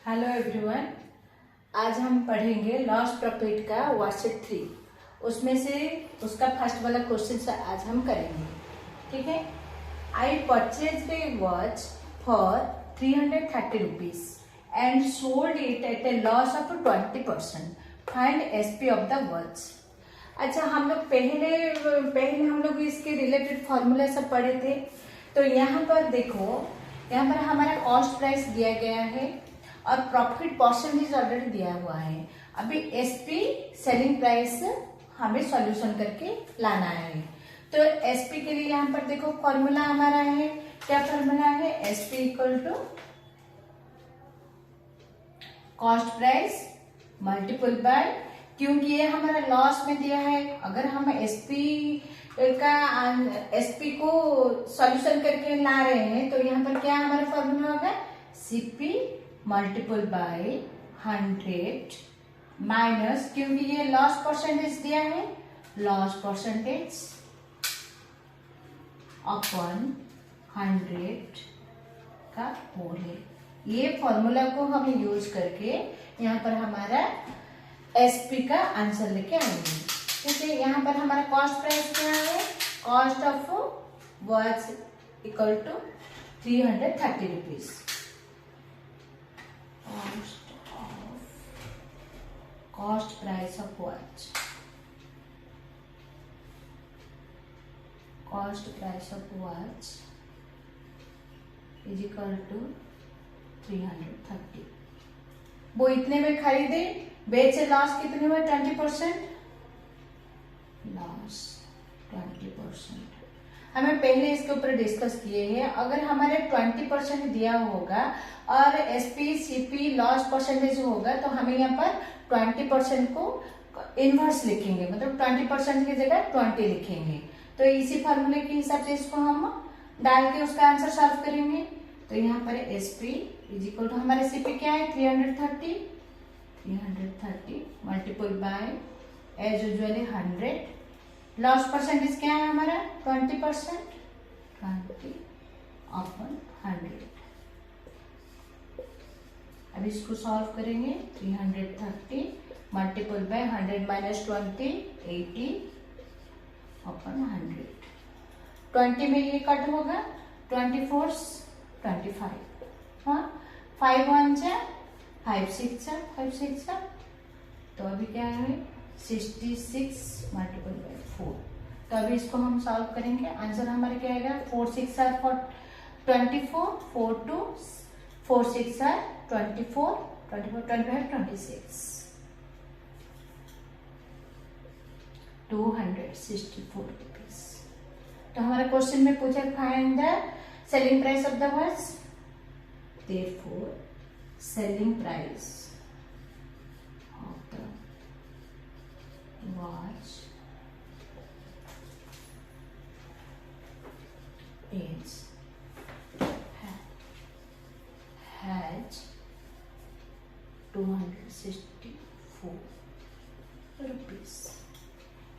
Hello everyone. आज हम पढ़ेंगे लॉस प्रॉफिट का वर्कशीट 3। उसमें से उसका फर्स्ट वाला क्वेश्चन से आज हम करेंगे। ठीक है। I purchase a watch for 330 rupees and sold it at A loss of 20%। Find SP of the watch. अच्छा, हम लोग पहले हम लोग इसके रिलेटेड फॉर्मूला सब पढ़े थे। तो यहाँ पर देखो, यहाँ पर हमारा कॉस्ट प्राइस दिया गया है और प्रॉफिट परसेंटेज ऑलरेडी दिया हुआ है। अभी एसपी सेलिंग प्राइस हमें सॉल्यूशन करके लाना है। तो एसपी के लिए यहाँ पर देखो फॉर्मूला हमारा है। क्या फॉर्मूला है? SP equal to cost price multiple by, क्योंकि ये हमारा लॉस में दिया है। अगर हम एसपी को सॉल्यूशन करके ला रहे हैं तो यहाँ पर क्या हमारा फॉर्मूला होगा? सीपी मल्टीपल बाय 100 माइनस, क्योंकि ये लॉस परसेंटेज दिया है, लॉस परसेंटेज अपॉन 100 का होल है। ये फॉर्मूला को हम यूज करके यहाँ पर हमारा एसपी का आंसर लेके आएंगे। ठीक है। यहाँ पर हमारा कॉस्ट प्राइस क्या है? Cost of watch equal to 330 rupees. Cost price of watch. Cost price of watch is equal to 330। वो इतने में खरीदे, बेचे, लॉस कितने हुए? 20%। लॉस 20%। हमें पहले इसके ऊपर डिस्कस किए हैं। अगर हमारे 20% दिया होगा और एसपी सीपी लॉस परसेंटेज होगा तो हमें यहाँ पर 20% को इनवर्स लिखेंगे, मतलब 20% की जगह 20 लिखेंगे। तो इसी फॉर्मूले के हिसाब से इसको हम डाल के उसका आंसर सॉल्व करेंगे। तो यहाँ पर एसपी इज इक्वल टू हमारे सीपी क्या है? 330 multiple by as usually 100। Loss percentage क्या है हमारा? 20%। 20 अपॉन 100। अब इसको सॉल्व करेंगे। 330 मल्टीपल बाय 100 माइनस 20 80 अपॉन 100। 20 में ये कट होगा, 24 25। हाँ, 5 1 जा 5 6 जा 5 6 जा, तो अभी क्या है? 66 मल्टीपल बाय 4। तो अभी इसको हम सॉल्व करेंगे। आंसर हमारे क्या आएगा? 4 6 are 24, 4 2 4 6 are 24, 24 25 26, 264 रुपीज। तो हमारे क्वेश्चन में पूछा find the selling price of the watch. Therefore selling price of the watch is has 264 rupees.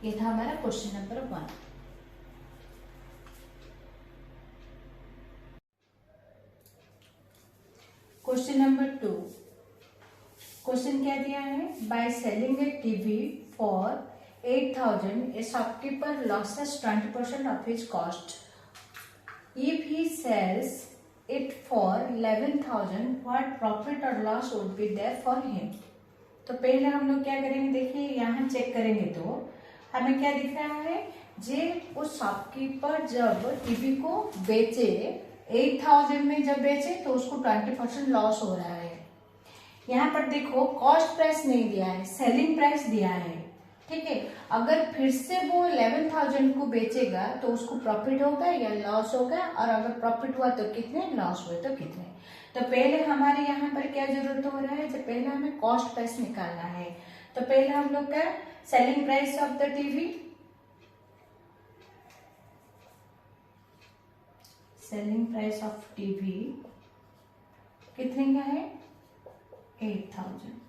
ये था हमारा question number 1। Question number 2। Question क्या दिया है? By selling A TV for 8,000 A shopkeeper losses 20% of his cost. If he sells it for 11,000, what profit or loss would be there for him? तो पहले हम लोग क्या करेंगे? देखिए यहाँ चेक करेंगे तो हमें क्या दिख रहा है? जे उस शॉपकीपर जब टीवी को बेचे, 8,000 में जब बेचे तो उसको 20% लॉस हो रहा है। यहाँ पर देखो कॉस्ट प्राइस नहीं दिया है, सेलिंग प्राइस दिया है। ठीक है। अगर फिर से वो 11,000 को बेचेगा तो उसको प्रॉफिट होगा या लॉस होगा, और अगर प्रॉफिट हुआ तो कितने, लॉस हुए तो कितने। तो पहले हमारे यहाँ पर क्या जरूरत हो रहा है? जब पहले हमें कॉस्ट प्राइस निकालना है तो पहले हम लोग का selling price of the TV, selling price of TV कितने का है? 8,000।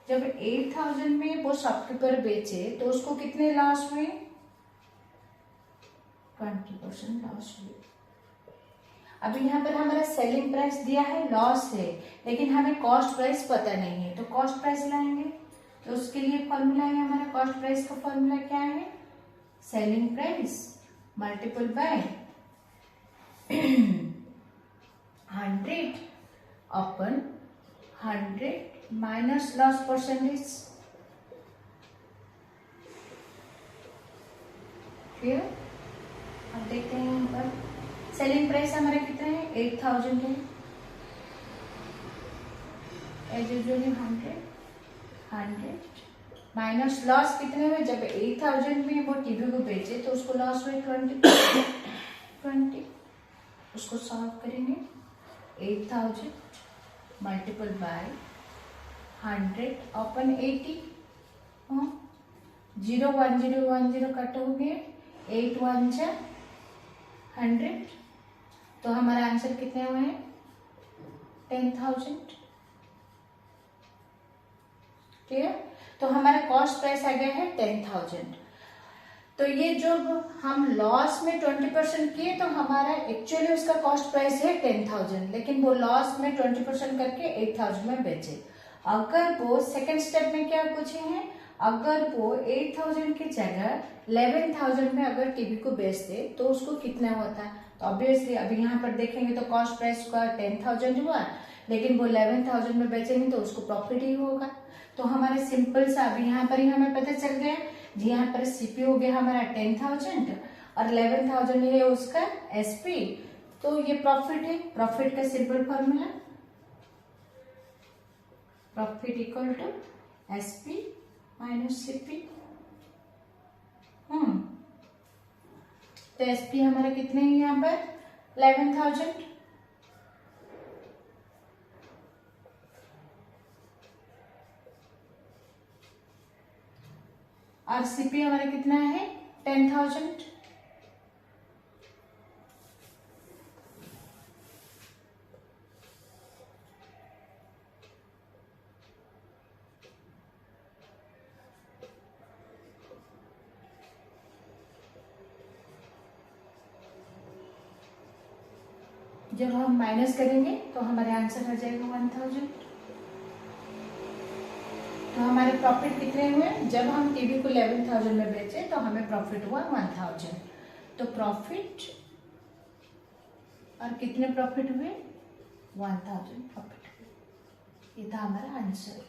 जब 8,000 में वो शॉपकीपर बेचे तो उसको कितने लॉस हुए? 20% लॉस हुए। अभी यहाँ पर हमारा सेलिंग प्राइस दिया है, लॉस है, लेकिन हमें कॉस्ट प्राइस पता नहीं है, तो कॉस्ट प्राइस लाएंगे। तो उसके लिए फॉर्मूला है हमारा, कॉस्ट प्राइस का फॉर्मूला क्या है, सेलिंग प्राइस मल्टीपल बाय 100 अपन 100 माइनस लॉस परसेंटेज। फिर अब देखते हैं यहाँ पर सेलिंग प्राइस हमारा कितना है, 8000 है, एज यूजुअली 100 माइनस लॉस कितने हुए, जब 8000 में वो टीवी को बेचे तो उसको लॉस हुए 20, उसको सॉल्व करेंगे। 8000 मल्टीपल बाय 100 अपन 80, 0 1 0 1 0 कट हो गए, 8 1 जा 100, तो हमारा आंसर कितने हुए हैं, 10,000। क्लियर। तो हमारा कॉस्ट प्राइस आ गया है 10,000। तो ये जो हम लॉस में 20% किए तो हमारा एक्चुअली उसका कॉस्ट प्राइस है 10,000, लेकिन वो लॉस में 20% करके 8,000 में बेचे। अगर वो सेकेंड स्टेप में क्या पूछे हैं, अगर वो 8,000 की जगह 11,000 में अगर टीवी को बेचते तो उसको कितना होता। तो ऑब्वियसली अभी यहाँ पर देखेंगे तो कॉस्ट प्राइस का 10,000 हुआ, लेकिन वो 11,000 में बेचेंगे तो उसको प्रॉफिट ही होगा। तो हमारे सिंपल सा अभी यहाँ पर ही हमें पता चल गया जी, यहाँ पर सीपी हो गया हमारा 10,000 और 11,000 है उसका एसपी, तो ये प्रॉफिट है। प्रॉफिट का simple formula, profit equal to SP minus CP. तो एसपी हमारा कितने है यहाँ पर 11,000, और सीपी हमारा कितना है 10,000। जब हम माइनस करेंगे तो हमारे आंसर आ जाएगा 1,000। तो हमारे प्रॉफिट कितने हुए, जब हम टीवी को 11,000 में बेचे तो हमें प्रॉफिट हुआ 1,000। तो प्रॉफिट और कितने प्रॉफिट हुए 1,000 प्रॉफिट हुए। ये था हमारा आंसर।